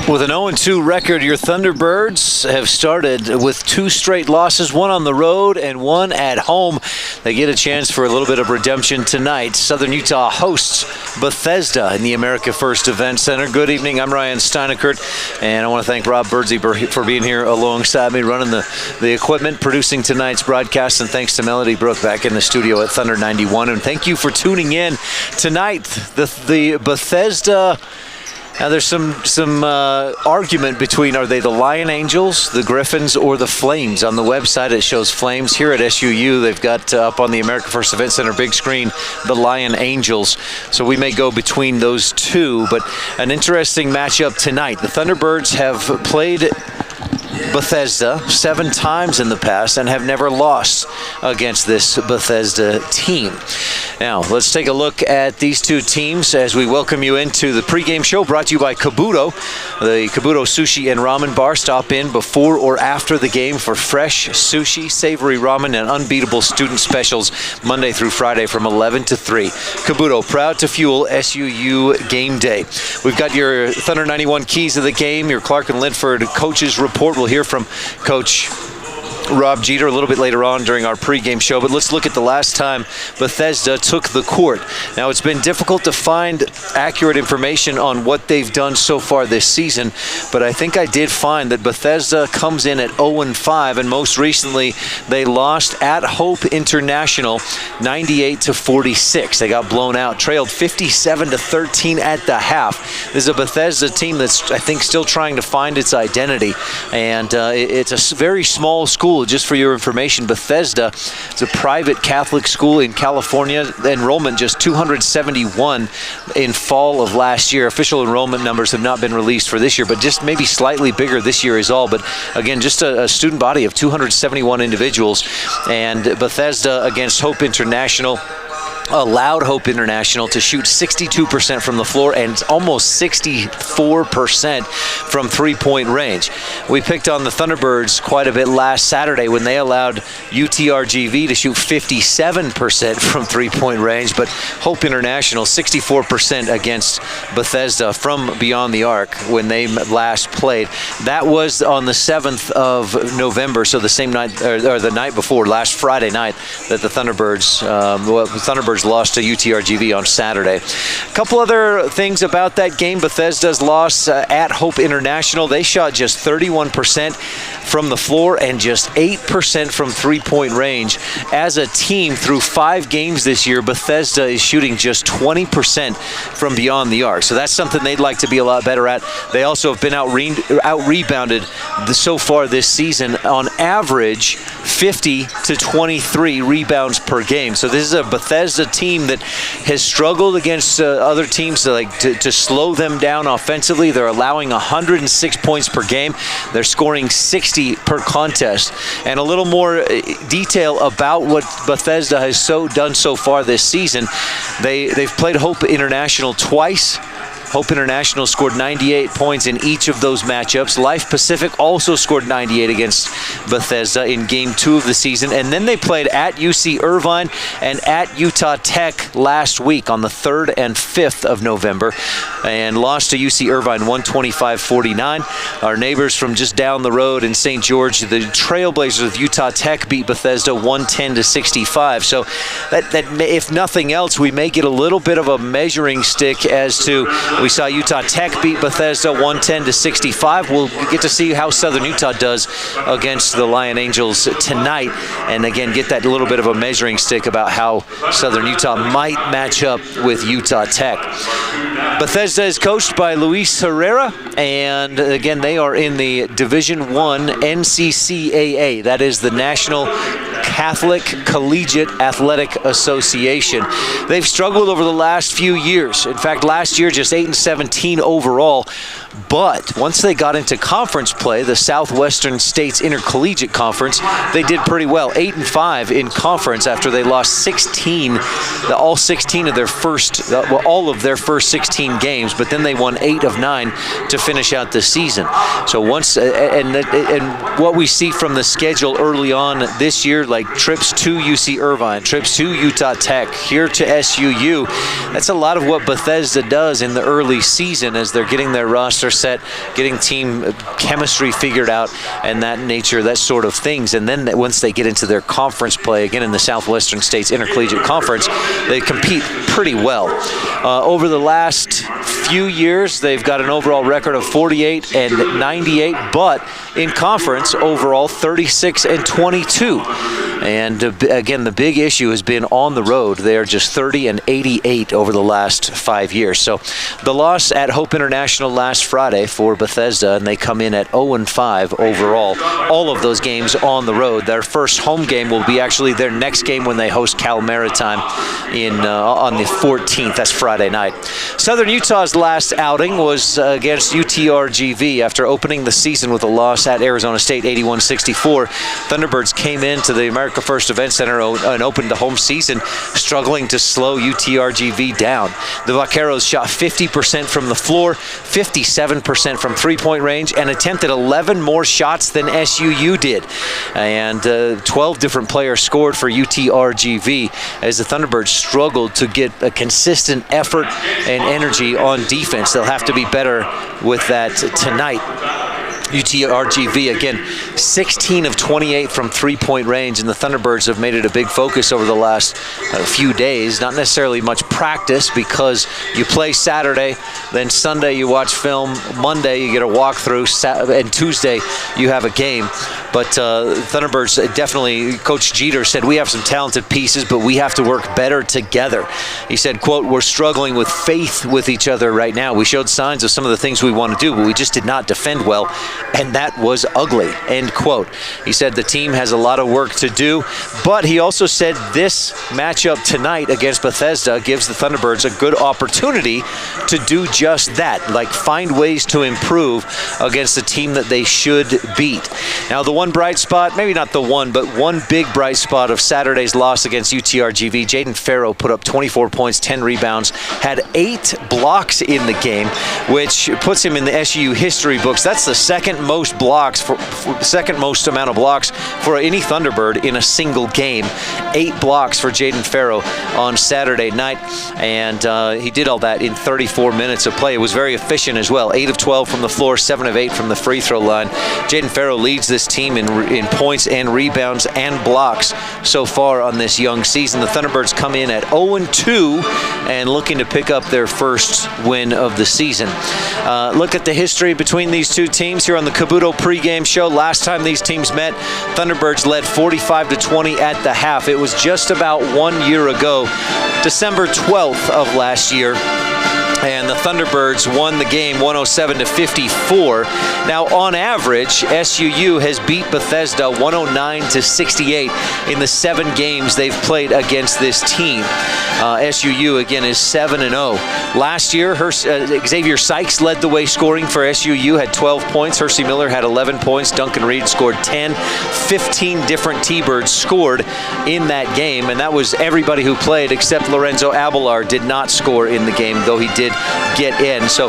With an 0-2 record, your Thunderbirds have started with 2 straight losses, one on the road and one at home. They get a chance for a little bit of redemption tonight. Southern Utah hosts Bethesda in the America First Event Center. Good evening, I'm Ryan Steinekert, and I want to thank Rob Birdsey for being here alongside me, running the equipment, producing tonight's broadcast, and thanks to Melody Brooke back in the studio at Thunder 91. And thank you for tuning in tonight. The Bethesda... Now, there's some argument between, are they the Lion Angels, the Griffins, or the Flames? On the website, it shows Flames. Here at SUU, they've got up on the America First Event Center big screen, the Lion Angels. So we may go between those two, but an interesting matchup tonight. The Thunderbirds have played Bethesda 7 times in the past and have never lost against this Bethesda team. Now, let's take a look at these two teams as we welcome you into the pregame show brought to you by Kabuto, the Kabuto Sushi and Ramen Bar. Stop in before or after the game for fresh sushi, savory ramen, and unbeatable student specials Monday through Friday from 11 to 3. Kabuto, proud to fuel SUU game day. We've got your Thunder 91 keys of the game, your Clark and Linford coaches report. We'll hear from Coach Rob Jeter a little bit later on during our pregame show, but let's look at the last time Bethesda took the court. Now, it's been difficult to find accurate information on what they've done so far this season, but I think I did find that Bethesda comes in at 0-5, and most recently they lost at Hope International 98-46. They got blown out, trailed 57-13 at the half. This is a Bethesda team that's, I think, still trying to find its identity, and it's a very small school. Just for your information, Bethesda is a private Catholic school in California. The enrollment just 271 in fall of last year. Official enrollment numbers have not been released for this year, but just maybe slightly bigger this year is all. But again, just a student body of 271 individuals. And Bethesda against Hope International allowed Hope International to shoot 62% from the floor and almost 64% from three-point range. We picked on the Thunderbirds quite a bit last Saturday when they allowed UTRGV to shoot 57% from three-point range, but Hope International 64% against Bethesda from beyond the arc when they last played. That was on the 7th of November, so the same night, or the night before, last Friday night, that the Thunderbirds lost to UTRGV on Saturday. A couple other things about that game. Bethesda's loss at Hope International. They shot just 31% from the floor and just 8% from three-point range. As a team, through 5 games this year, Bethesda is shooting just 20% from beyond the arc. So that's something they'd like to be a lot better at. They also have been out-rebounded so far this season, on average 50 to 23 rebounds per game. So this is a Bethesda team that has struggled against other teams to slow them down offensively. They're allowing 106 points per game. They're scoring 60 per contest. And a little more detail about what Bethesda has done so far this season. They've played Hope International twice. Hope International scored 98 points in each of those matchups. Life Pacific also scored 98 against Bethesda in Game 2 of the season. And then they played at UC Irvine and at Utah Tech last week on the 3rd and 5th of November and lost to UC Irvine 125-49. Our neighbors from just down the road in St. George, the Trailblazers of Utah Tech, beat Bethesda 110-65. So that if nothing else, we may get a little bit of a measuring stick as to... We saw Utah Tech beat Bethesda 110-65. We'll get to see how Southern Utah does against the Lion Angels tonight, and again get that little bit of a measuring stick about how Southern Utah might match up with Utah Tech. Bethesda is coached by Luis Herrera, and again they are in the Division I NCCAA. That is the National Catholic Collegiate Athletic Association. They've struggled over the last few years. In fact, last year just 8-17 overall. But once they got into conference play, the Southwestern States Intercollegiate Conference, they did pretty well. 8-5 in conference after they lost all of their first 16 games, but then they won 8 of 9 to finish out the season. So once and what we see from the schedule early on this year, like trips to UC Irvine, trips to Utah Tech, here to SUU. That's a lot of what Bethesda does in the early season as they're getting their roster set, getting team chemistry figured out, and that nature, that sort of things. And then once they get into their conference play, again in the Southwestern States Intercollegiate Conference, they compete pretty well. Over the last few years, they've got an overall record of 48 and 98, but in conference overall 36 and 22. And again, the big issue has been on the road. They are just 30 and 88 over the last 5 years. So the loss at Hope International last Friday for Bethesda, and they come in at 0-5 overall. All of those games on the road. Their first home game will be actually their next game when they host Cal Maritime on the 14th. That's Friday night. Southern Utah's last outing was against UTRGV after opening the season with a loss at Arizona State 81-64. Thunderbirds came into the America First Event Center and opened the home season struggling to slow UTRGV down. The Vaqueros shot 50% from the floor, 57% from three-point range, and attempted 11 more shots than SUU did. And 12 different players scored for UTRGV as the Thunderbirds struggled to get a consistent effort and energy on defense. They'll have to be better with that tonight. UTRGV, again, 16 of 28 from three-point range, and the Thunderbirds have made it a big focus over the last few days. Not necessarily much practice because you play Saturday, then Sunday you watch film, Monday you get a walkthrough, and Tuesday you have a game. But Thunderbirds definitely, Coach Jeter said, we have some talented pieces, but we have to work better together. He said, quote, we're struggling with faith with each other right now. We showed signs of some of the things we want to do, but we just did not defend well, and that was ugly, end quote. He said the team has a lot of work to do, but he also said this matchup tonight against Bethesda gives the Thunderbirds a good opportunity to do just that, like find ways to improve against a team that they should beat. Now, the one bright spot, maybe not the one, but one big bright spot of Saturday's loss against UTRGV, Jaden Farrow put up 24 points, 10 rebounds, had 8 blocks in the game, which puts him in the SUU history books. That's the second most blocks, second most amount of blocks for any Thunderbird in a single game. 8 blocks for Jaden Farrow on Saturday night, and he did all that in 34 minutes of play. It was very efficient as well. 8 of 12 from the floor, 7 of 8 from the free throw line. Jaden Farrow leads this team in points and rebounds and blocks so far on this young season. The Thunderbirds come in at 0-2 and looking to pick up their first win of the season. Look at the history between these two teams here on the Kabuto pregame show. Last time these teams met, Thunderbirds led 45-20 at the half. It was just about 1 year ago, December 12th of last year. And the Thunderbirds won the game 107-54. Now, on average, SUU has beat Bethesda 109-68 in the 7 games they've played against this team. SUU, again, is 7-0. Last year, Xavier Sykes led the way scoring for SUU, had 12 points. Hersey Miller had 11 points. Duncan Reed scored 10. 15 different T-Birds scored in that game, and that was everybody who played except Lorenzo Abelar did not score in the game, though he did get in. So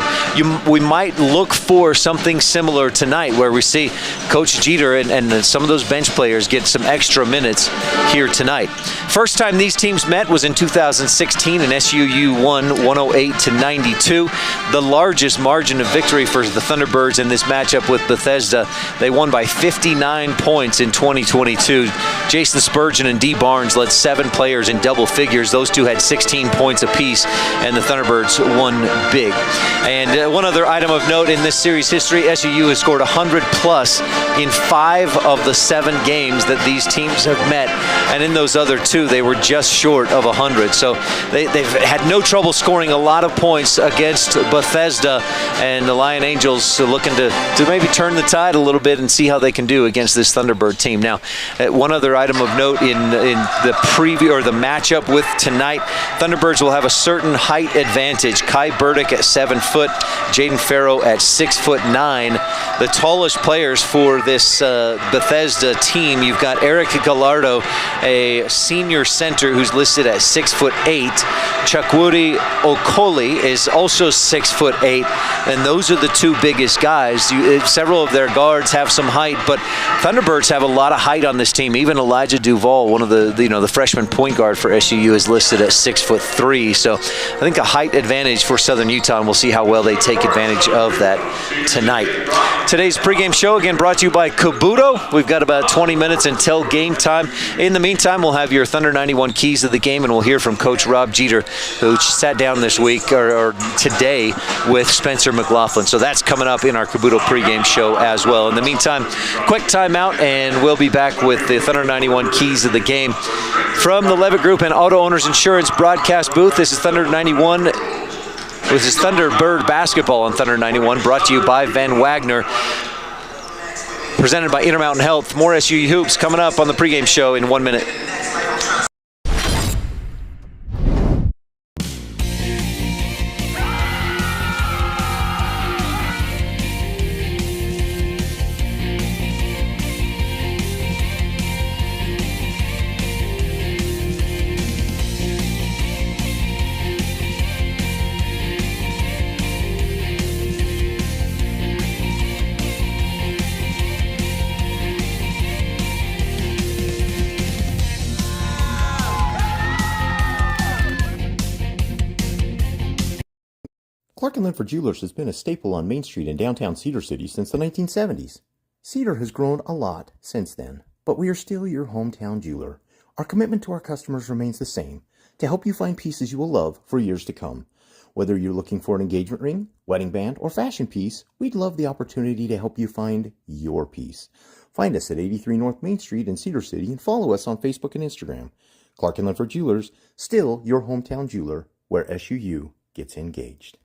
we might look for something similar tonight where we see Coach Jeter and some of those bench players get some extra minutes here tonight. First time these teams met was in 2016, and SUU won 108-92. The largest margin of victory for the Thunderbirds in this matchup with Bethesda. They won by 59 points in 2022. Jason Spurgeon and D. Barnes led 7 players in double figures. Those two had 16 points apiece, and the Thunderbirds won big. And one other item of note in this series history, SUU has scored 100+ in 5 of the 7 games that these teams have met, and in those other 2 they were just short of 100. So they've had no trouble scoring a lot of points against Bethesda, and the Lion Angels looking to maybe turn the tide a little bit and see how they can do against this Thunderbird team. Now, one other item of note in the preview or the matchup with tonight, Thunderbirds will have a certain height advantage. Ty Burdick at 7 foot, Jaden Farrow at 6'9". The tallest players for this Bethesda team, you've got Eric Gallardo, a senior center who's listed at 6'8". Chukwudi Okoli is also 6'8", and those are the two biggest guys. Several of their guards have some height, but Thunderbirds have a lot of height on this team. Even Elijah Duvall, one of the freshman point guard for SUU, is listed at 6'3". So I think a height advantage for Southern Utah, and we'll see how well they take advantage of that tonight. Today's pregame show, again, brought to you by Kabuto. We've got about 20 minutes until game time. In the meantime, we'll have your Thunder 91 keys of the game, and we'll hear from Coach Rob Jeter, who sat down this week, or today, with Spencer McLaughlin. So that's coming up in our Kabuto pregame show as well. In the meantime, quick timeout, and we'll be back with the Thunder 91 keys of the game. From the Levitt Group and Auto Owners Insurance broadcast booth, this is Thunder 91. This is Thunderbird basketball on Thunder 91, brought to you by Van Wagner. Presented by Intermountain Health. More SUU hoops coming up on the pregame show in 1 minute. Clark & Linford Jewelers has been a staple on Main Street in downtown Cedar City since the 1970s. Cedar has grown a lot since then, but we are still your hometown jeweler. Our commitment to our customers remains the same, to help you find pieces you will love for years to come. Whether you're looking for an engagement ring, wedding band, or fashion piece, we'd love the opportunity to help you find your piece. Find us at 83 North Main Street in Cedar City and follow us on Facebook and Instagram. Clark & Linford Jewelers, still your hometown jeweler, where SUU gets engaged.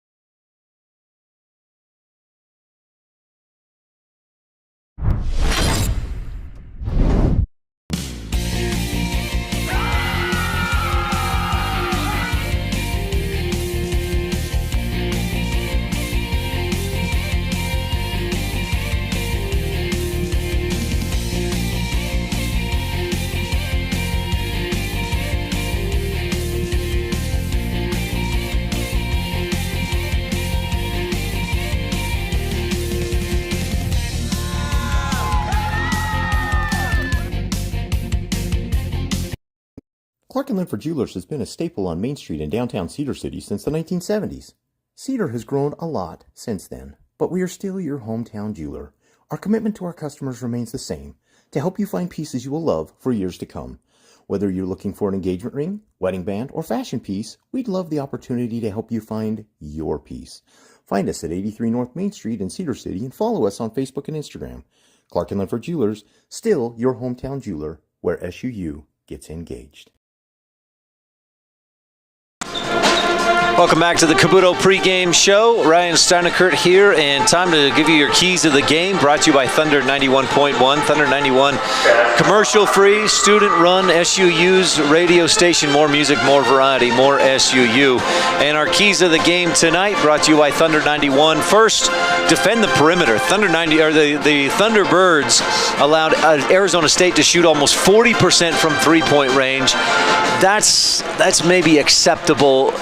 Clark & Linford Jewelers has been a staple on Main Street in downtown Cedar City since the 1970s. Cedar has grown a lot since then, but we are still your hometown jeweler. Our commitment to our customers remains the same, to help you find pieces you will love for years to come. Whether you're looking for an engagement ring, wedding band, or fashion piece, we'd love the opportunity to help you find your piece. Find us at 83 North Main Street in Cedar City and follow us on Facebook and Instagram. Clark & Linford Jewelers, still your hometown jeweler, where SUU gets engaged. Welcome back to the Kabuto pregame show. Ryan Steinekert here, and time to give you your keys of the game, brought to you by Thunder 91.1. Thunder 91, commercial-free, student-run SUU's radio station. More music, more variety, more SUU. And our keys of the game tonight, brought to you by Thunder 91. First, defend the perimeter. The Thunderbirds allowed Arizona State to shoot almost 40% from three-point range. That's maybe acceptable,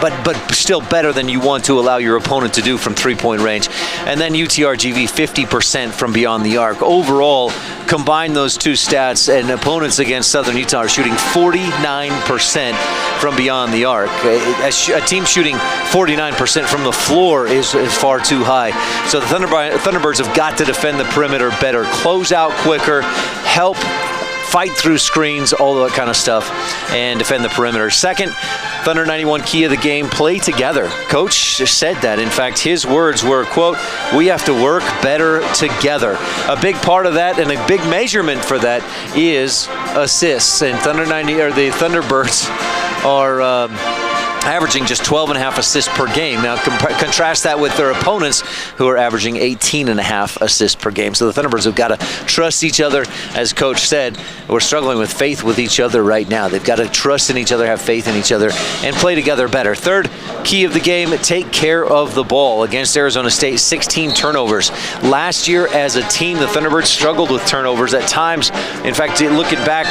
but still better than you want to allow your opponent to do from three-point range. And then UTRGV, 50% from beyond the arc. Overall, combine those two stats, and opponents against Southern Utah are shooting 49% from beyond the arc. A team shooting 49% from the floor is far too high. So the Thunderbirds have got to defend the perimeter better, close out quicker, help fight through screens, all that kind of stuff, and defend the perimeter. Second, Thunder 91 key of the game, play together. Coach said that. In fact, his words were, quote, "We have to work better together." A big part of that and a big measurement for that is assists. And the Thunderbirds averaging just 12.5 assists per game. Now contrast that with their opponents, who are averaging 18.5 assists per game. So the Thunderbirds have got to trust each other. As Coach said, we're struggling with faith with each other right now. They've got to trust in each other, have faith in each other, and play together better. Third key of the game, take care of the ball. Against Arizona State, 16 turnovers. Last year as a team, the Thunderbirds struggled with turnovers at times. In fact, looking back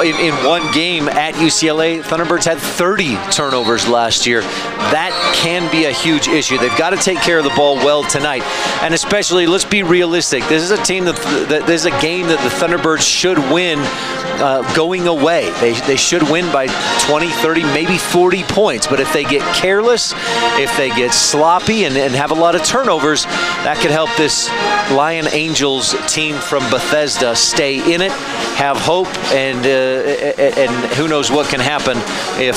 in one game at UCLA, Thunderbirds had 30 turnovers last year. That can be a huge issue. They've got to take care of the ball well tonight. And especially, let's be realistic. This is a team this is a game that the Thunderbirds should win going away. They should win by 20, 30, maybe 40 points. But if they get careless, if they get sloppy and have a lot of turnovers, that could help this Lion Angels team from Bethesda stay in it, have hope, and who knows what can happen if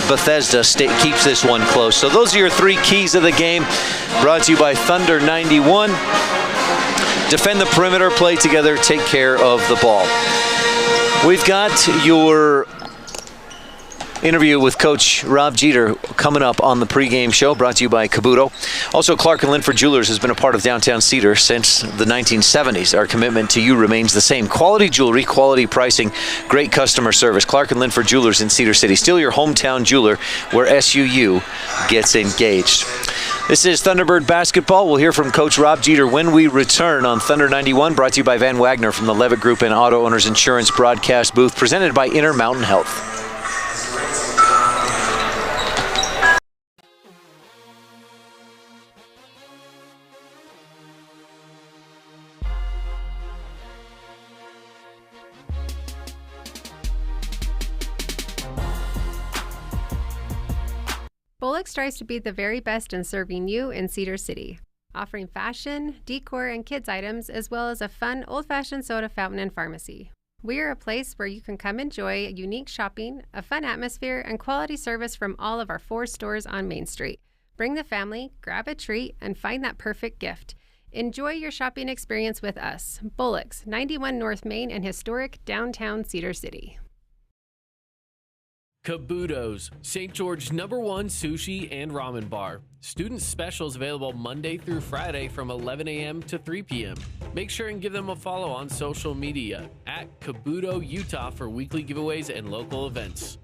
Bethesda keeps this one close. So those are your three keys of the game, brought to you by Thunder 91. Defend the perimeter, play together, take care of the ball. We've got your interview with Coach Rob Jeter coming up on the pregame show, brought to you by Cabuto. Also, Clark and Linford Jewelers has been a part of downtown Cedar since the 1970s. Our commitment to you remains the same. Quality jewelry, quality pricing, great customer service. Clark and Linford Jewelers in Cedar City. Still your hometown jeweler, where SUU gets engaged. This is Thunderbird basketball. We'll hear from Coach Rob Jeter when we return on Thunder 91, brought to you by Van Wagner from the Levitt Group and Auto Owners Insurance broadcast booth, presented by Intermountain Health. Bullock strives to be the very best in serving you in Cedar City, offering fashion, decor, and kids items, as well as a fun old-fashioned soda fountain and pharmacy. We are a place where you can come enjoy unique shopping, a fun atmosphere, and quality service from all of our 4 stores on Main Street. Bring the family, grab a treat, and find that perfect gift. Enjoy your shopping experience with us, Bullock's, 91 North Main and historic downtown Cedar City. Cabuto's, St. George #1 sushi and ramen bar. Student specials available Monday through Friday from 11 a.m. to 3 p.m. Make sure and give them a follow on social media at Cabuto Utah for weekly giveaways and local events.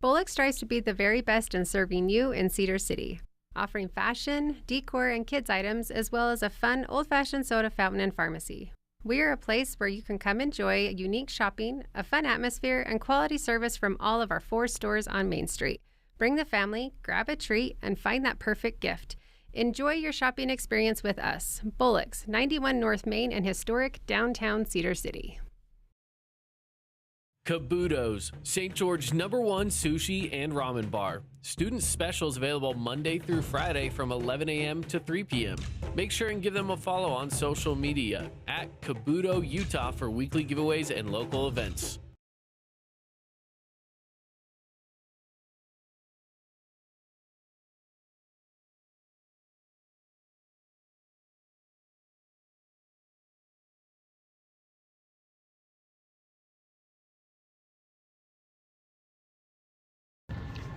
Bullock strives to be the very best in serving you in Cedar City, offering fashion, decor, and kids items, as well as a fun old-fashioned soda fountain and pharmacy. We are a place where you can come enjoy unique shopping, a fun atmosphere, and quality service from all of our 4 stores on Main Street. Bring the family, grab a treat, and find that perfect gift. Enjoy your shopping experience with us, Bullock's, 91 North Main and historic downtown Cedar City. Cabuto's, St. George #1 sushi and ramen bar. Student specials available Monday through Friday from 11 a.m. to 3 p.m. Make sure and give them a follow on social media at Cabuto Utah for weekly giveaways and local events.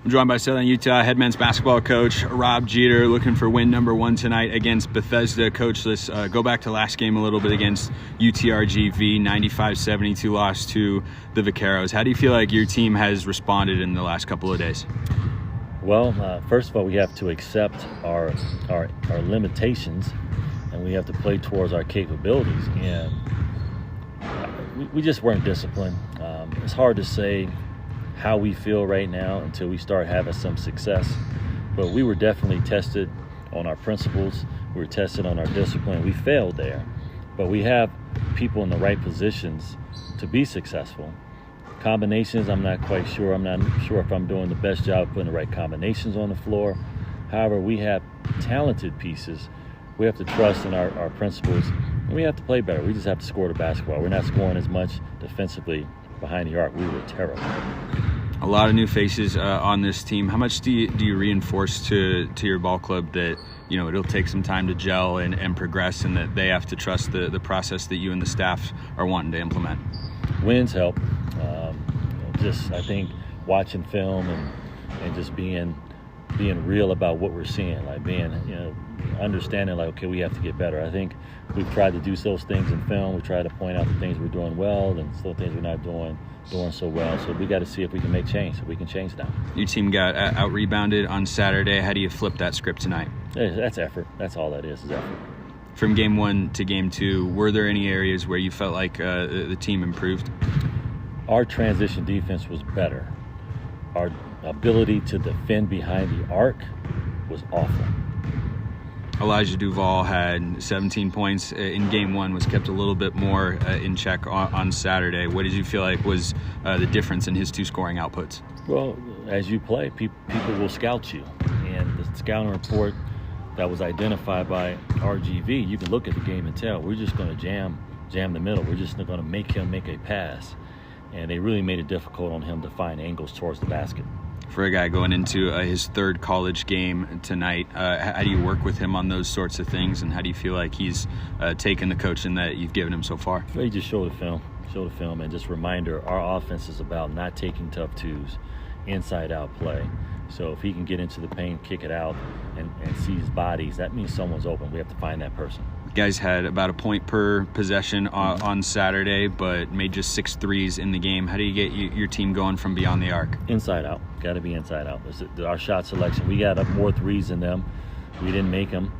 I'm joined by Southern Utah head men's basketball coach Rob Jeter, looking for win #1 tonight against Bethesda. Coach, let's go back to last game a little bit against UTRGV, 95-72 loss to the Vaqueros. How do you feel like your team has responded in the last couple of days? Well, first of all, we have to accept our limitations, and we have to play towards our capabilities. And we just weren't disciplined. It's hard to say how we feel right now until we start having some success. But we were definitely tested on our principles. We were tested on our discipline. We failed there. But we have people in the right positions to be successful. Combinations, I'm not quite sure. I'm not sure if I'm doing the best job putting the right combinations on the floor. However, we have talented pieces. We have to trust in our principles We have to play better. We just have to score the basketball. We're not scoring as much defensively behind the arc. We were terrible. A lot of new faces on this team. How much do you reinforce to your ball club that it'll take some time to gel and progress, and that they have to trust the process that you and the staff are wanting to implement? Wins help. I think watching film and just being real about what we're seeing, like being understanding like, okay, we have to get better. I think we've tried to do those things in film. We try to point out the things we're doing well and some things we're not doing so well. So we got to see if we can make change, so we can change that. Your team got out-rebounded on Saturday. How do you flip that script tonight? That's effort. That's all that is effort. From game 1 to game 2, were there any areas where you felt like the team improved? Our transition defense was better. Our ability to defend behind the arc was awful. Elijah Duvall had 17 points in game 1, was kept a little bit more in check on Saturday. What did you feel like was the difference in his 2 scoring outputs? Well, as you play, people will scout you. And the scouting report that was identified by RGV, you can look at the game and tell we're just going to jam the middle. We're just going to make him make a pass. And they really made it difficult on him to find angles towards the basket. For a guy going into his 3rd college game tonight, how do you work with him on those sorts of things, and how do you feel like he's taken the coaching that you've given him so far? Well, he just showed the film, and just reminder, our offense is about not taking tough twos, inside-out play. So if he can get into the paint, kick it out, and seize bodies, that means someone's open. We have to find that person. Guys had about a point per possession on Saturday, but made just 6 threes in the game. How do you get your team going from beyond the arc? Inside out. Got to be inside out. Our shot selection. We got up more threes than them. We didn't make them,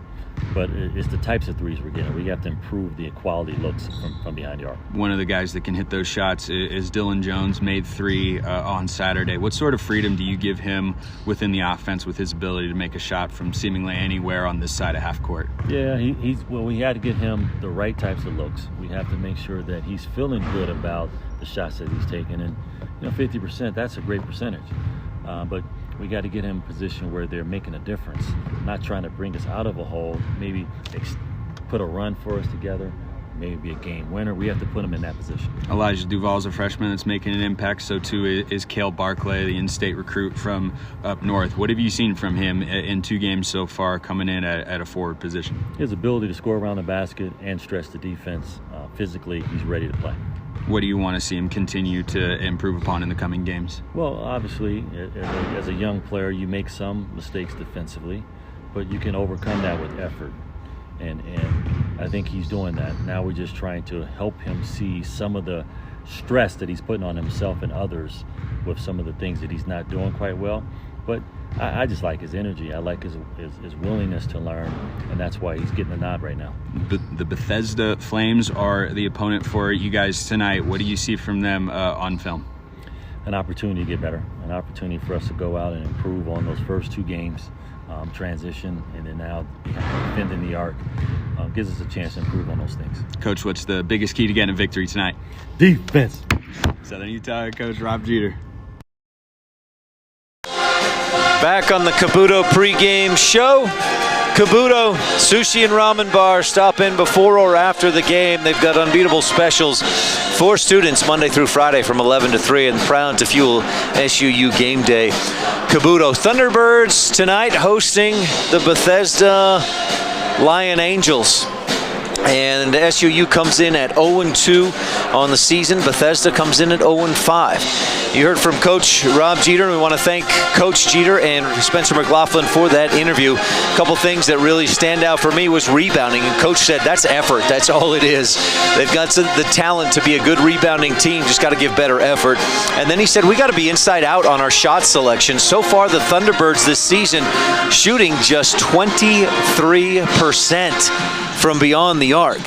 but it's the types of threes we're getting. We have to improve the quality looks from behind the arc. One of the guys that can hit those shots is Dylan Jones, made 3 on Saturday. What sort of freedom do you give him within the offense with his ability to make a shot from seemingly anywhere on this side of half court? Yeah, we had to get him the right types of looks. We have to make sure that he's feeling good about the shots that he's taking. And 50%, that's a great percentage. But we got to get him in a position where they're making a difference, not trying to bring us out of a hole, maybe put a run for us together, maybe be a game winner. We have to put him in that position. Elijah Duvall's a freshman that's making an impact. So too is Cale Barclay, the in-state recruit from up north. What have you seen from him in 2 games so far, coming in at a forward position? His ability to score around the basket and stretch the defense. Physically, he's ready to play. What do you want to see him continue to improve upon in the coming games? Well, obviously, as a young player, you make some mistakes defensively, but you can overcome that with effort. And I think he's doing that. Now we're just trying to help him see some of the stress that he's putting on himself and others with some of the things that he's not doing quite well. But I just like his energy. I like his willingness to learn, and that's why he's getting the nod right now. The Bethesda Flames are the opponent for you guys tonight. What do you see from them on film? An opportunity to get better, an opportunity for us to go out and improve on those first 2 games, transition, and then now defending the arc. Gives us a chance to improve on those things. Coach, what's the biggest key to getting a victory tonight? Defense. Southern Utah coach Rob Jeter. Back on the Kabuto pregame show. Kabuto Sushi and Ramen Bar. Stop in before or after the game. They've got unbeatable specials for students Monday through Friday from 11 to 3 and proud to fuel SUU game day. Kabuto Thunderbirds tonight hosting the Bethesda Lion Angels. And SUU comes in at 0-2 on the season. Bethesda comes in at 0-5. You heard from Coach Rob Jeter, and we want to thank Coach Jeter and Spencer McLaughlin for that interview. A couple things that really stand out for me was rebounding, and Coach said that's effort. That's all it is. They've got the talent to be a good rebounding team, just got to give better effort. And then he said we got to be inside out on our shot selection. So far, the Thunderbirds this season shooting just 23% from beyond the arc.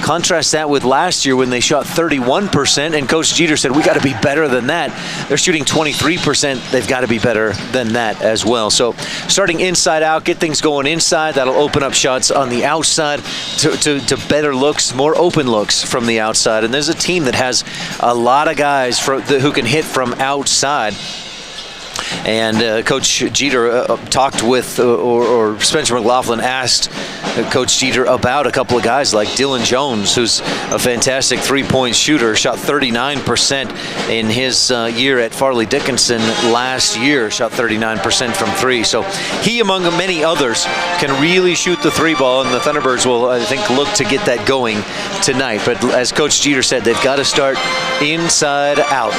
Contrast that with last year when they shot 31%, and Coach Jeter said we got to be better than that. They're shooting 23%. They've got to be better than that as well. So starting inside out, get things going inside. That'll open up shots on the outside to better looks, more open looks from the outside. And there's a team that has a lot of guys who can hit from outside. And Coach Jeter talked with, or Spencer McLaughlin asked Coach Jeter about a couple of guys like Dylan Jones, who's a fantastic three-point shooter, shot 39% in his year at Farley Dickinson last year, shot 39% from three. So he, among many others, can really shoot the three ball, and the Thunderbirds will, I think, look to get that going tonight. But as Coach Jeter said, they've got to start inside out.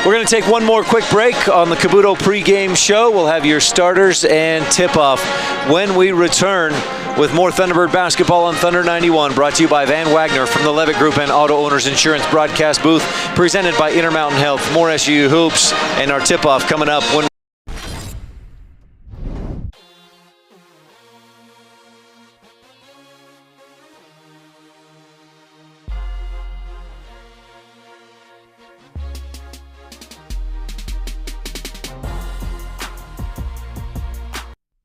We're going to take one more quick break on the Cabuto pregame show. We'll have your starters and tip-off when we return with more Thunderbird basketball on Thunder 91, brought to you by Van Wagner from the Levitt Group and Auto Owners Insurance broadcast booth, presented by Intermountain Health. More SUU hoops and our tip-off coming up when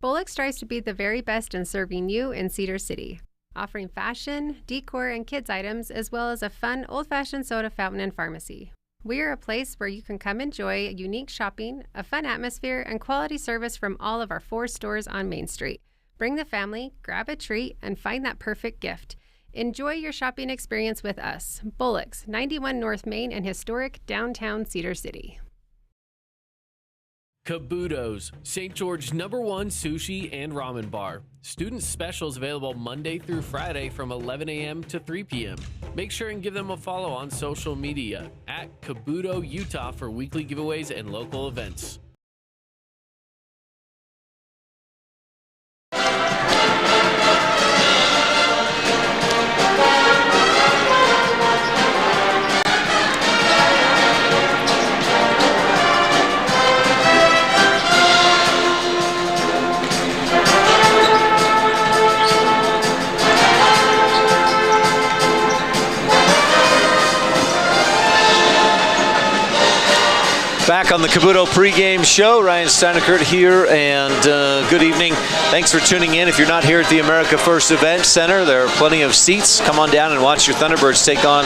Bullock strives to be the very best in serving you in Cedar City, offering fashion, decor, and kids items, as well as a fun old-fashioned soda fountain and pharmacy. We are a place where you can come enjoy unique shopping, a fun atmosphere, and quality service from all of our 4 stores on Main Street. Bring the family, grab a treat, and find that perfect gift. Enjoy your shopping experience with us, Bullock's, 91 North Main in historic downtown Cedar City. Cabuto's, St. George #1 sushi and ramen bar. Student specials available Monday through Friday from 11 a.m. to 3 p.m. Make sure and give them a follow on social media at Cabuto Utah for weekly giveaways and local events. Back on the Cabuto pregame show, Ryan Steinekert here, and good evening. Thanks for tuning in. If you're not here at the America First Event Center, there are plenty of seats. Come on down and watch your Thunderbirds take on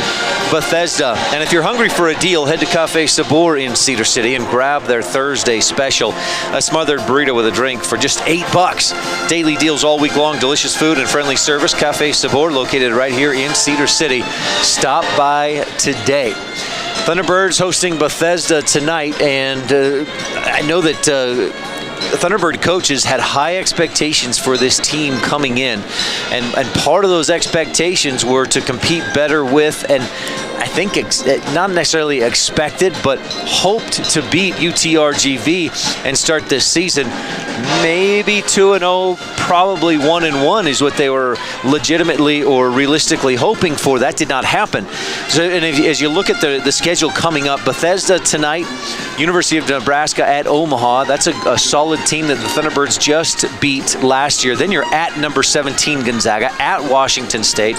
Bethesda. And if you're hungry for a deal, head to Cafe Sabor in Cedar City and grab their Thursday special, a smothered burrito with a drink for just $8. Daily deals all week long, delicious food and friendly service. Cafe Sabor, located right here in Cedar City. Stop by today. Thunderbirds hosting Bethesda tonight, and I know that Thunderbird coaches had high expectations for this team coming in, and part of those expectations were to compete better with, and I think not necessarily expected, but hoped to beat UTRGV and start this season maybe 2-0, probably 1-1 is what they were legitimately or realistically hoping for. That did not happen. So, and as you look at the schedule coming up, Bethesda tonight, University of Nebraska at Omaha. That's a solid team that the Thunderbirds just beat last year. Then you're at number 17 Gonzaga, at Washington State,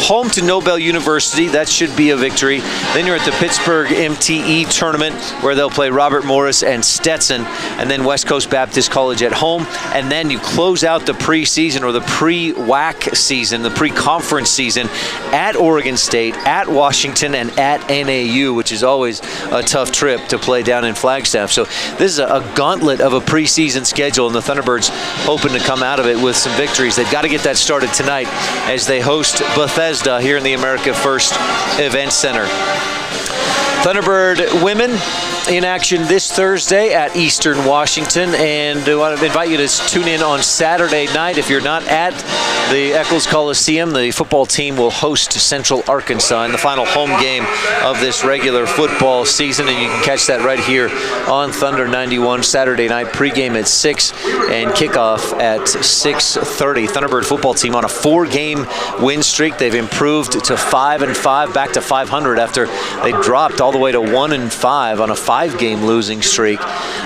home to Nobel University. That should be a victory. Then you're at the Pittsburgh MTE tournament, where they'll play Robert Morris and Stetson, and then West Coast Baptist College at home. And then you close out the preseason, or the pre-WAC season, the pre-conference season, at Oregon State, at Washington, and at NAU, which is always a tough trip to play down in Flagstaff. So this is a gauntlet of a preseason schedule, and the Thunderbirds hoping to come out of it with some victories. They've got to get that started tonight as they host Bethesda here in the America First Event Center. Thunderbird women in action this Thursday at Eastern Washington, and I want to invite you to tune in on Saturday night. If you're not at the Eccles Coliseum, the football team will host Central Arkansas in the final home game of this regular football season, and you can catch that right here on Thunder 91 Saturday night, pregame at 6 and kickoff at 6:30. Thunderbird football team on a 4-game win streak. They've improved to 5-5, back to 500 after they dropped all the way to 1-5 on a 5-game losing streak.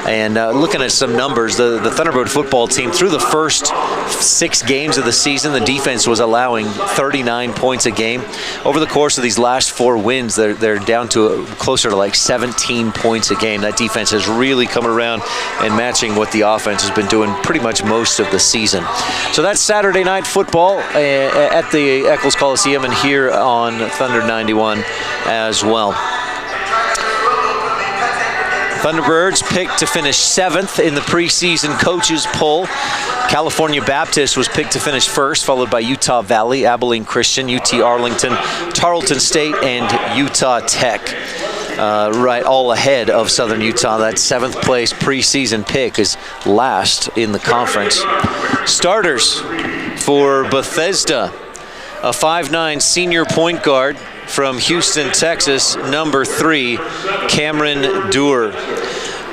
And looking at some numbers, the Thunderbird football team, through the first 6 games of the season, the defense was allowing 39 points a game. Over the course of these last 4 wins, they're down to closer to like 17 points a game. That defense has really come around and matching what the offense has been doing pretty much most of the season. So that's Saturday night football at the Eccles Coliseum and here on Thunder 91 as well. Thunderbirds picked to finish 7th in the preseason coaches poll. California Baptist was picked to finish 1st, followed by Utah Valley, Abilene Christian, UT Arlington, Tarleton State, and Utah Tech. Right, all ahead of Southern Utah. That 7th place preseason pick is last in the conference. Starters for Bethesda, a 5'9" senior point guard from Houston, Texas, number 3, Cameron Doer.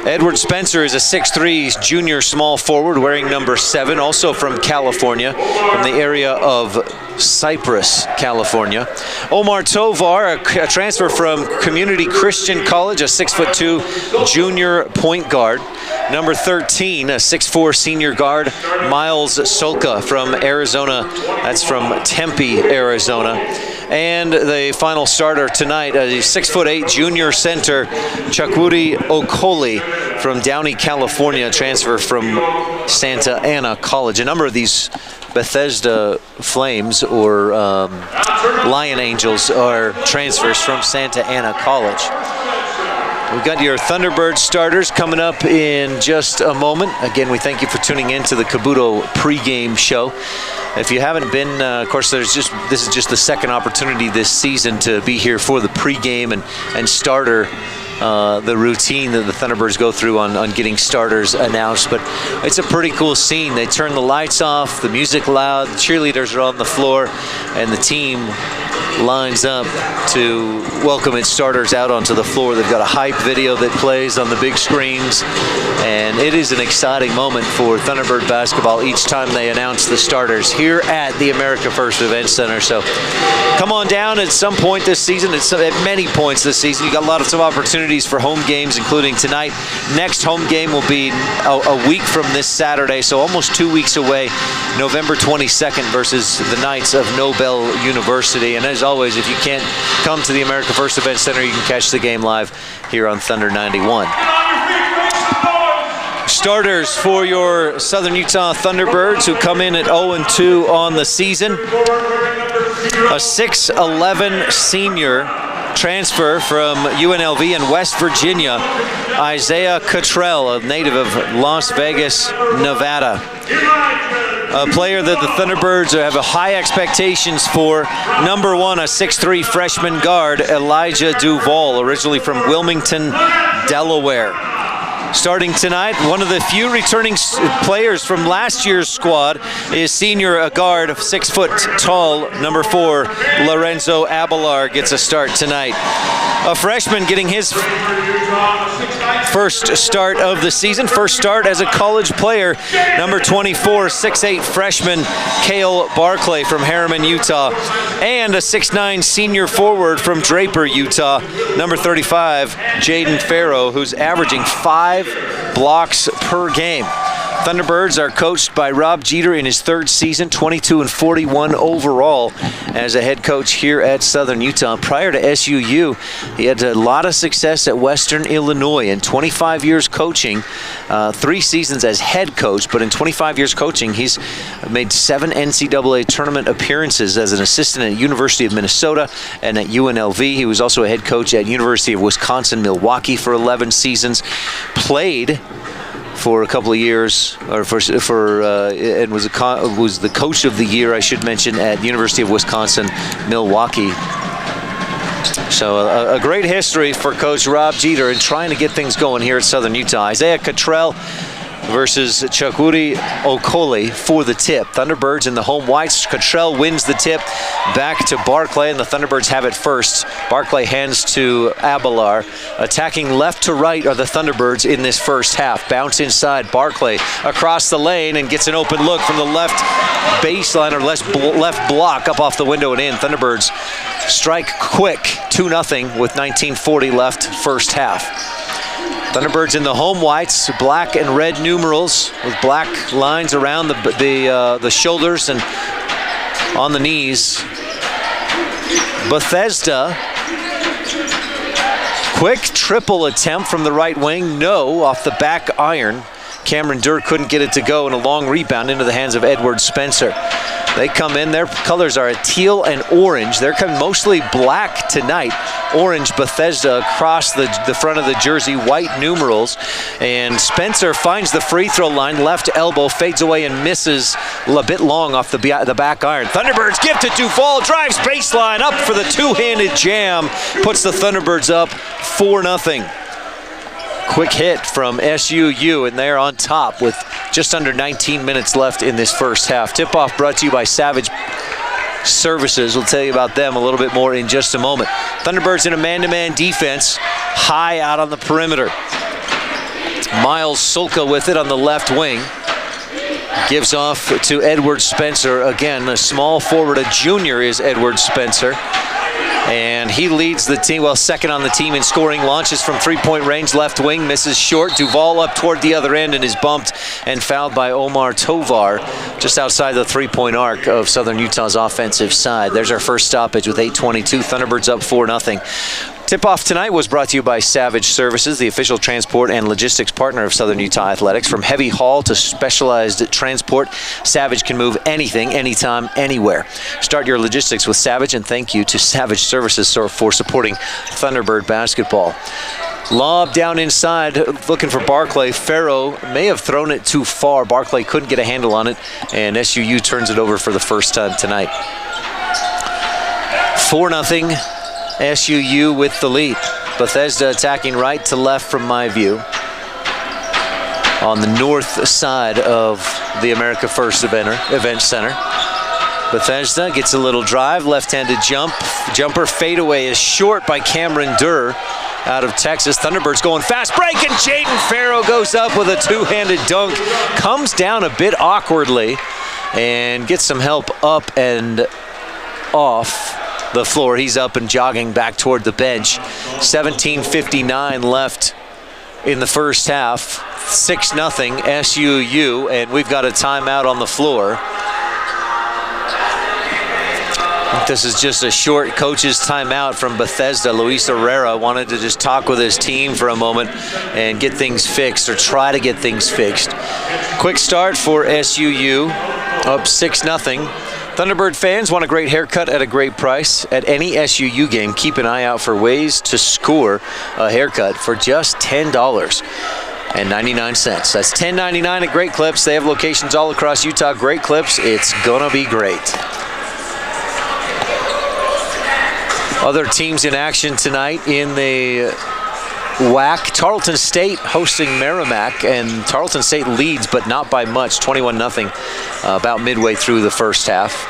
Edward Spencer is a 6'3" junior small forward wearing number 7, also from California, from the area of Cypress, California. Omar Tovar, a transfer from Community Christian College, a 6'2" junior point guard. Number 13, a 6'4" senior guard, Miles Solka from Arizona. That's from Tempe, Arizona. And the final starter tonight, a 6'8" junior center, Chakwudi Okoli from Downey, California, transfer from Santa Ana College. A number of these Bethesda Flames or Lion Angels are transfers from Santa Ana College. We've got your Thunderbird starters coming up in just a moment. Again, we thank you for tuning in to the Kabuto pregame show. If you haven't been, of course, this is just the second opportunity this season to be here for the pregame and starter, the routine that the Thunderbirds go through on getting starters announced. But it's a pretty cool scene. They turn the lights off, the music loud, the cheerleaders are on the floor, and the team lines up to welcome its starters out onto the floor. They've got a hype video that plays on the big screens, and it is an exciting moment for Thunderbird basketball each time they announce the starters here at the America First Event Center. So come on down at some point this season, at many points this season. You got lots of opportunities for home games, including tonight. Next home game will be a week from this Saturday, so almost 2 weeks away, November 22nd versus the Knights of Nobel University. And as always, if you can't come to the America First Event Center, you can catch the game live here on Thunder 91. Starters for your Southern Utah Thunderbirds, who come in at 0-2 on the season. A 6'11" senior transfer from UNLV in West Virginia, Isaiah Cottrell, a native of Las Vegas, Nevada. A player that the Thunderbirds have high expectations for. Number 1, a 6'3" freshman guard, Elijah Duvall, originally from Wilmington, Delaware. Starting tonight, one of the few returning players from last year's squad is senior guard, 6 foot tall, number 4, Lorenzo Abelar gets a start tonight. A freshman getting his first start of the season, first start as a college player, number 24, 6'8" freshman, Cale Barclay from Harriman, Utah, and a 6'9" senior forward from Draper, Utah, number 35, Jaden Farrow, who's averaging 5 blocks per game. Thunderbirds are coached by Rob Jeter in his 3rd season, 22-41 overall as a head coach here at Southern Utah. Prior to SUU, he had a lot of success at Western Illinois. In 25 years coaching, 3 seasons as head coach, but in 25 years coaching, he's made 7 NCAA tournament appearances as an assistant at University of Minnesota and at UNLV. He was also a head coach at University of Wisconsin-Milwaukee for 11 seasons. Played for a couple of years, or and was the coach of the year, I should mention, at University of Wisconsin-Milwaukee. So a great history for Coach Rob Jeter in trying to get things going here at Southern Utah. Isaiah Cottrell versus Chakwudi Okoli for the tip. Thunderbirds in the home whites. Cottrell wins the tip back to Barclay, and the Thunderbirds have it first. Barclay hands to Abelar. Attacking left to right are the Thunderbirds in this first half. Bounce inside, Barclay across the lane and gets an open look from the left baseline, or left block, up off the window and in. Thunderbirds strike quick, 2-0 with 19:40 left first half. Thunderbirds in the home whites, black and red numerals with black lines around the shoulders and on the knees. Bethesda, quick triple attempt from the right wing, no, off the back iron. Cameron Durr couldn't get it to go, and a long rebound into the hands of Edward Spencer. They come in. Their colors are a teal and orange. They're coming mostly black tonight. Orange Bethesda across the front of the jersey, white numerals. And Spencer finds the free throw line, left elbow, fades away and misses a bit long off the back iron. Thunderbirds give to Duvall, drives baseline, up for the two-handed jam, puts the Thunderbirds up 4-0. Quick hit from SUU, and they're on top with just under 19 minutes left in this first half. Tip-off brought to you by Savage Services. We'll tell you about them a little bit more in just a moment. Thunderbirds in a man-to-man defense, high out on the perimeter. Miles Sulka with it on the left wing. Gives off to Edward Spencer. Again, a small forward, a junior is Edward Spencer. And he leads the team, well, second on the team in scoring. Launches from three-point range, left wing, misses short. Duvall up toward the other end and is bumped and fouled by Omar Tovar just outside the three-point arc of Southern Utah's offensive side. There's our first stoppage with 8:22. Thunderbirds up 4-0. Tip-off tonight was brought to you by Savage Services, the official transport and logistics partner of Southern Utah Athletics. From heavy haul to specialized transport, Savage can move anything, anytime, anywhere. Start your logistics with Savage, and thank you to Savage Services for supporting Thunderbird basketball. Lob down inside, looking for Barclay. Farrow may have thrown it too far. Barclay couldn't get a handle on it, and SUU turns it over for the first time tonight. 4-0. SUU with the lead. Bethesda attacking right to left from my view. On the north side of the America First Event Center. Bethesda gets a little drive, left-handed jumper fadeaway is short by Cameron Durr out of Texas. Thunderbirds going fast break, and Jaden Farrow goes up with a two-handed dunk. Comes down a bit awkwardly and gets some help up and off the floor. He's up and jogging back toward the bench. 17:59 left in the first half. 6-0 SUU, and we've got a timeout on the floor. This is just a short coach's timeout from Bethesda. Luis Herrera wanted to just talk with his team for a moment and get things fixed, or try to get things fixed. Quick start for SUU, up 6-0. Thunderbird fans want a great haircut at a great price. At any SUU game, keep an eye out for ways to score a haircut for just $10.99. That's $10.99 at Great Clips. They have locations all across Utah. Great Clips, it's gonna be great. Other teams in action tonight in the WAC. Tarleton State hosting Merrimack, and Tarleton State leads, but not by much, 21-0, about midway through the first half.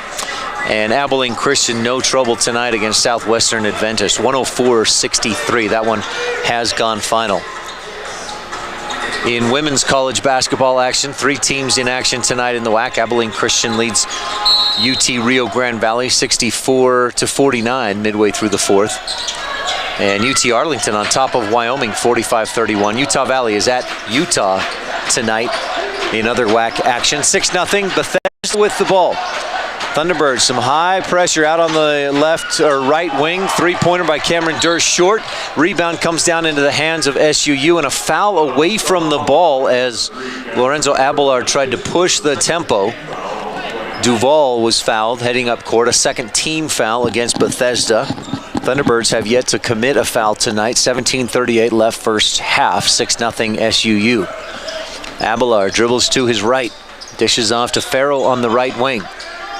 And Abilene Christian, no trouble tonight against Southwestern Adventist, 104-63. That one has gone final. In women's college basketball action, three teams in action tonight in the WAC. Abilene Christian leads UT Rio Grande Valley 64-49 midway through the fourth. And UT Arlington on top of Wyoming 45-31. Utah Valley is at Utah tonight in other WAC action. 6-0 Bethesda with the ball. Thunderbirds, some high pressure out on the left or right wing. Three-pointer by Cameron Durr short. Rebound comes down into the hands of SUU, and a foul away from the ball as Lorenzo Abelard tried to push the tempo. Duvall was fouled heading up court. A second team foul against Bethesda. Thunderbirds have yet to commit a foul tonight. 17:38 left first half. 6-0 SUU. Abelard dribbles to his right. Dishes off to Farrow on the right wing.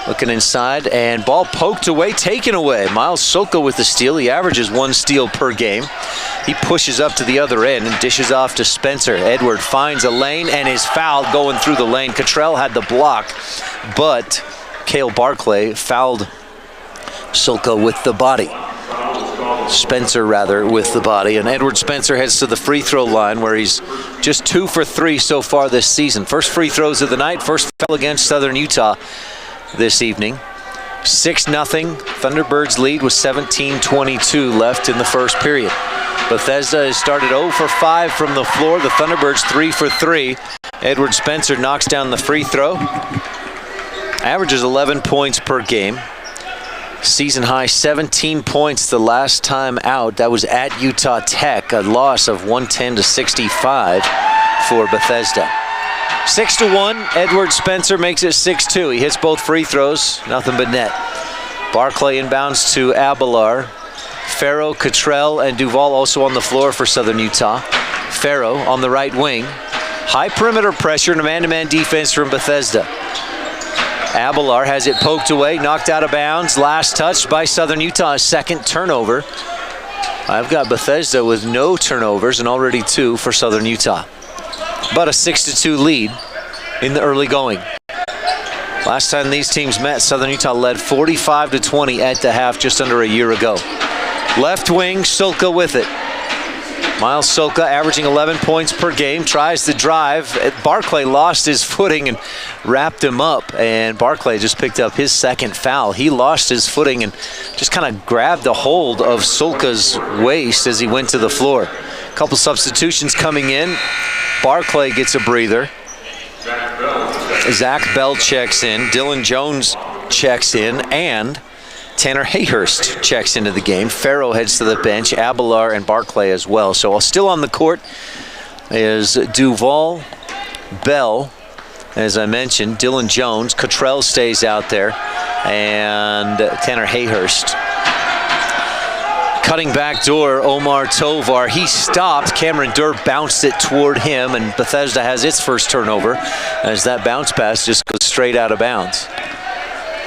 Looking inside, and ball poked away, taken away. Miles Sulka with the steal. He averages 1 steal per game. He pushes up to the other end and dishes off to Spencer. Edward finds a lane and is fouled going through the lane. Cottrell had the block, but Cale Barclay fouled Sulka with the body. Spencer, rather, with the body. And Edward Spencer heads to the free throw line, where he's just 2 for 3 so far this season. First free throws of the night, first foul against Southern Utah this evening. 6-0. Thunderbirds lead with 17:22 left in the first period. Bethesda has started 0 for 5 from the floor. The Thunderbirds 3 for 3. Edward Spencer knocks down the free throw. Averages 11 points per game. Season high 17 points the last time out. That was at Utah Tech, a loss of 110-65 for Bethesda. 6-1, Edward Spencer makes it 6-2. He hits both free throws, nothing but net. Barclay inbounds to Abelar. Farrow, Cottrell, and Duval also on the floor for Southern Utah. Farrow on the right wing. High perimeter pressure and a man-to-man defense from Bethesda. Abelar has it poked away, knocked out of bounds. Last touch by Southern Utah, second turnover. I've got Bethesda with no turnovers and already 2 for Southern Utah. But a 6-2 lead in the early going. Last time these teams met, Southern Utah led 45-20 at the half just under a year ago. Left wing, Sulka with it. Miles Sulka averaging 11 points per game, tries to drive. Barclay lost his footing and wrapped him up, and Barclay just picked up his second foul. He lost his footing and just kind of grabbed a hold of Sulka's waist as he went to the floor. A couple substitutions coming in. Barclay gets a breather. Zach Bell checks in. Dylan Jones checks in, and Tanner Hayhurst checks into the game. Farrow heads to the bench. Abelar and Barclay as well. So still on the court is Duval, Bell, as I mentioned, Dylan Jones. Cottrell stays out there, and Tanner Hayhurst. Cutting back door, Omar Tovar. He stopped. Cameron Durr bounced it toward him, and Bethesda has its first turnover as that bounce pass just goes straight out of bounds.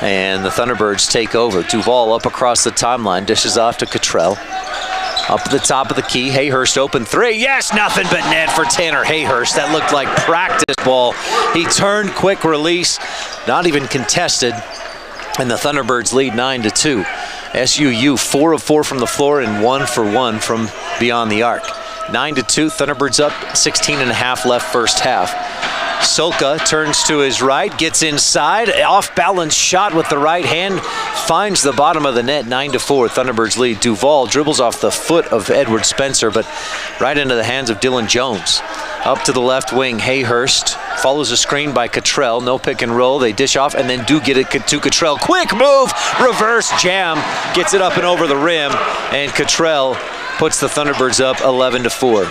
And the Thunderbirds take over. Duval up across the timeline, dishes off to Cottrell. Up at the top of the key, Hayhurst open 3. Yes, nothing but net for Tanner Hayhurst. That looked like practice ball. He turned, quick release, not even contested. And the Thunderbirds lead 9-2. SUU 4 of 4 from the floor and 1 for 1 from beyond the arc. 9-2, Thunderbirds up, 16 and a half left first half. Sulka turns to his right, gets inside, off-balance shot with the right hand, finds the bottom of the net, 9-4, Thunderbirds lead. Duval dribbles off the foot of Edward Spencer, but right into the hands of Dylan Jones. Up to the left wing, Hayhurst follows a screen by Cottrell, no pick and roll, they dish off and then do get it to Cottrell. Quick move, reverse jam, gets it up and over the rim, and Cottrell puts the Thunderbirds up 11-4.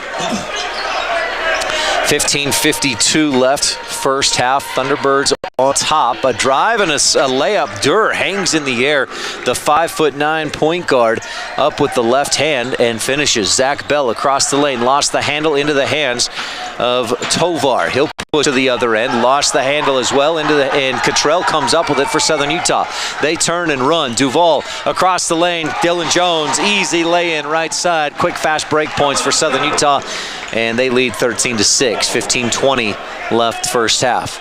15:52 left first half. Thunderbirds on top. A drive and a layup. Durr hangs in the air. The 5'9" point guard up with the left hand and finishes. Zach Bell across the lane. Lost the handle into the hands of Tovar. He'll push to the other end. Lost the handle as well and Cottrell comes up with it for Southern Utah. They turn and run. Duval across the lane. Dylan Jones. Easy lay-in right side. Quick fast break points for Southern Utah. And they lead 13-6. 15:20 left first half.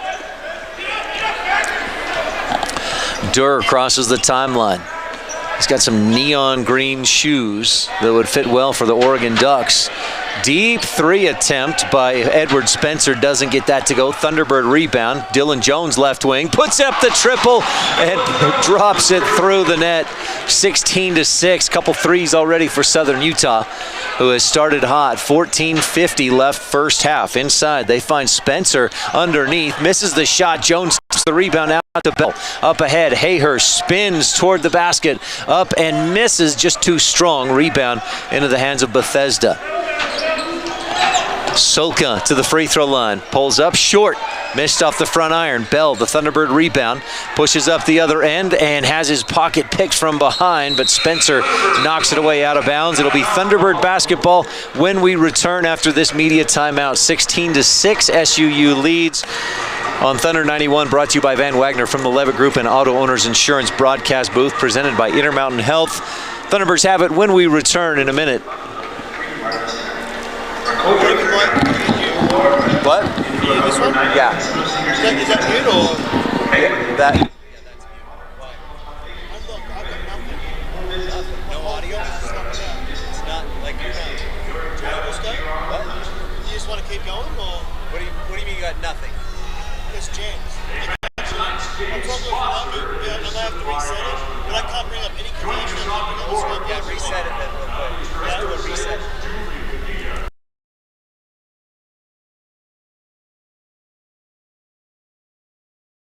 Durr crosses the timeline. He's got some neon green shoes that would fit well for the Oregon Ducks. Deep 3 attempt by Edward Spencer, doesn't get that to go. Thunderbird rebound. Dylan Jones left wing, puts up the triple and drops it through the net. 16-6, couple threes already for Southern Utah, who has started hot. 14:50 left first half. Inside, they find Spencer underneath, misses the shot. Jones taps the rebound out to Bell. Up ahead, Hayhurst spins toward the basket, up and misses, just too strong. Rebound into the hands of Bethesda. Sulka to the free throw line, pulls up short, missed off the front iron. Bell, the Thunderbird rebound, pushes up the other end and has his pocket picked from behind, but Spencer knocks it away out of bounds. It'll be Thunderbird basketball when we return after this media timeout. 16-6, SUU leads on Thunder 91, brought to you by Van Wagner from the Levitt Group and Auto Owners Insurance broadcast booth, presented by Intermountain Health. Thunderbirds have it when we return in a minute. What? This one? Yeah. Is that good or? That. No audio? It's not like you're not. Do you know this guy? What? You just want to keep going or? What do you mean you got nothing? It's James. I'm struggling with nothing. Yeah, and I have to reset it. But I can't bring up any command. Yeah, reset it then real quick. Just do a reset.